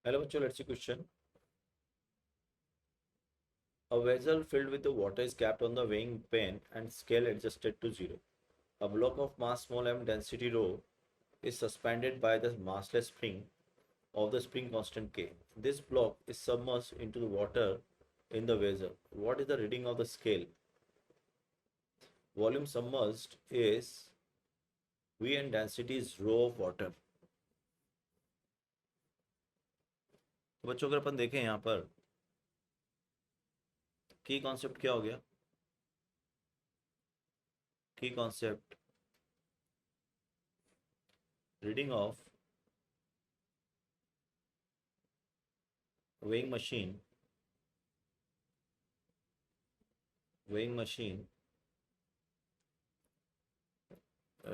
Hello बच्चों, let's see question. A vessel filled with the water is capped on the weighing pen and scale adjusted to zero. A block of mass small m density rho is suspended by the massless spring of the spring constant K. This block is submerged into the water in the vessel. What is the reading of the scale? Volume submerged is V and density is rho of water. तो बच्चों अगर अपन देखें यहाँ पर की concept क्या हो गया? की concept reading of weighing machine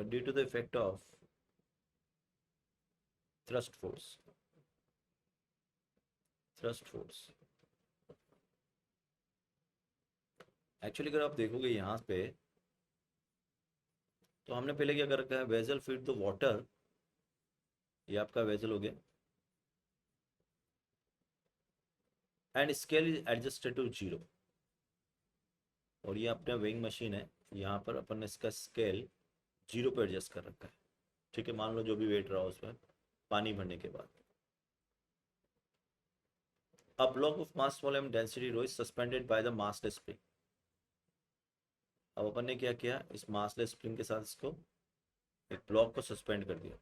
due to the effect of thrust force. Actually अगर आप देखोगे यहाँ पे तो हमने पहले क्या कर रखा है, वेजल फीड द वाटर, ये आपका वेजल हो गया, and scale is adjusted to zero, और ये अपना वेइंग मशीन है, यहाँ पर अपन ने इसका स्केल जीरो पे एडजस्ट कर रखा है। ठीक है, मान लो जो भी वेट रहा उसमें पानी भरने के बाद। A block of mass volume density rho is suspended by the massless spring. अब अपन ने क्या किया, इस मासलेस स्प्रिंग के साथ इसको एक ब्लॉक को सस्पेंड कर दिया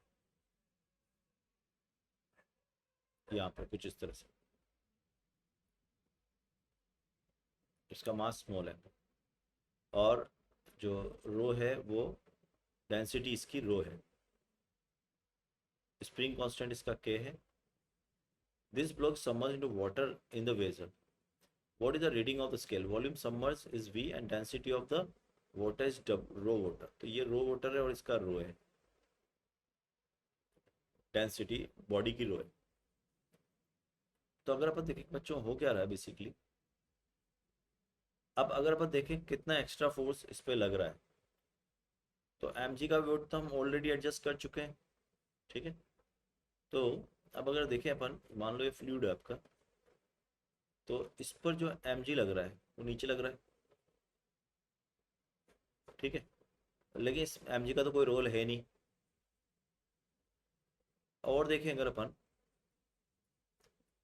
यहाँ पर कुछ इस तरह से। इसका मास स्मॉल है और जो रो है वो डेंसिटी इसकी रो है, स्प्रिंग कांस्टेंट इसका के है। This block submerge into water in the vessel. What is the reading of the scale? Volume submerged is V and density of the water is rho water. तो ये रो वाटर है और इसका रो है, डेंसिटी बॉडी की रो है। तो अगर अपन देखें बच्चों हो क्या रहा है बेसिकली, अब अगर अपन देखें कितना एक्स्ट्रा फोर्स इस पे लग रहा है, तो mg का वेट तो हम ऑलरेडी एडजस्ट कर चुके हैं। ठीक है, तो अब अगर देखें अपन, मान लो ये फ्लूइड है आपका, तो इस पर जो mg लग रहा है वो नीचे लग रहा है। ठीक है, लेकिन इस mg का तो कोई रोल है नहीं। और देखें अगर अपन,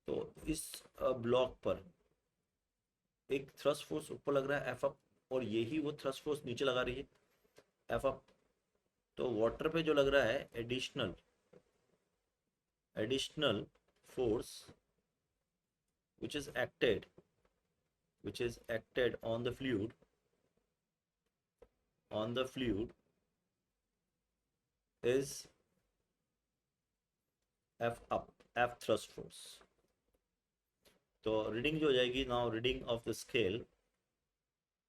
तो इस ब्लॉक पर एक थ्रस्ट फोर्स ऊपर लग रहा है एफ अप, और यही वो थ्रस्ट फोर्स नीचे लगा रही है एफ अप। तो वाटर पे जो लग रहा है additional force which is acted on the fluid is f thrust force. तो रीडिंग जो हो जाएगी now, reading of the scale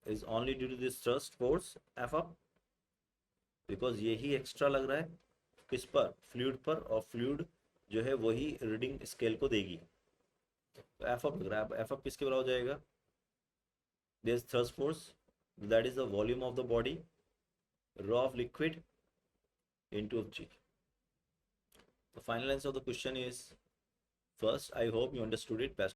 is only due to this thrust force F up, because यही एक्स्ट्रा लग रहा है किस पर, फ्लूइड पर, और फ्लूइड जो है वही रीडिंग स्केल को देगी। तो एफ अप लग रहा है, एफ अप किसके बराबर हो जाएगा, this thrust force that is the volume of the body, rho of liquid into g. The final answer of the question is first. I hope you understood it best.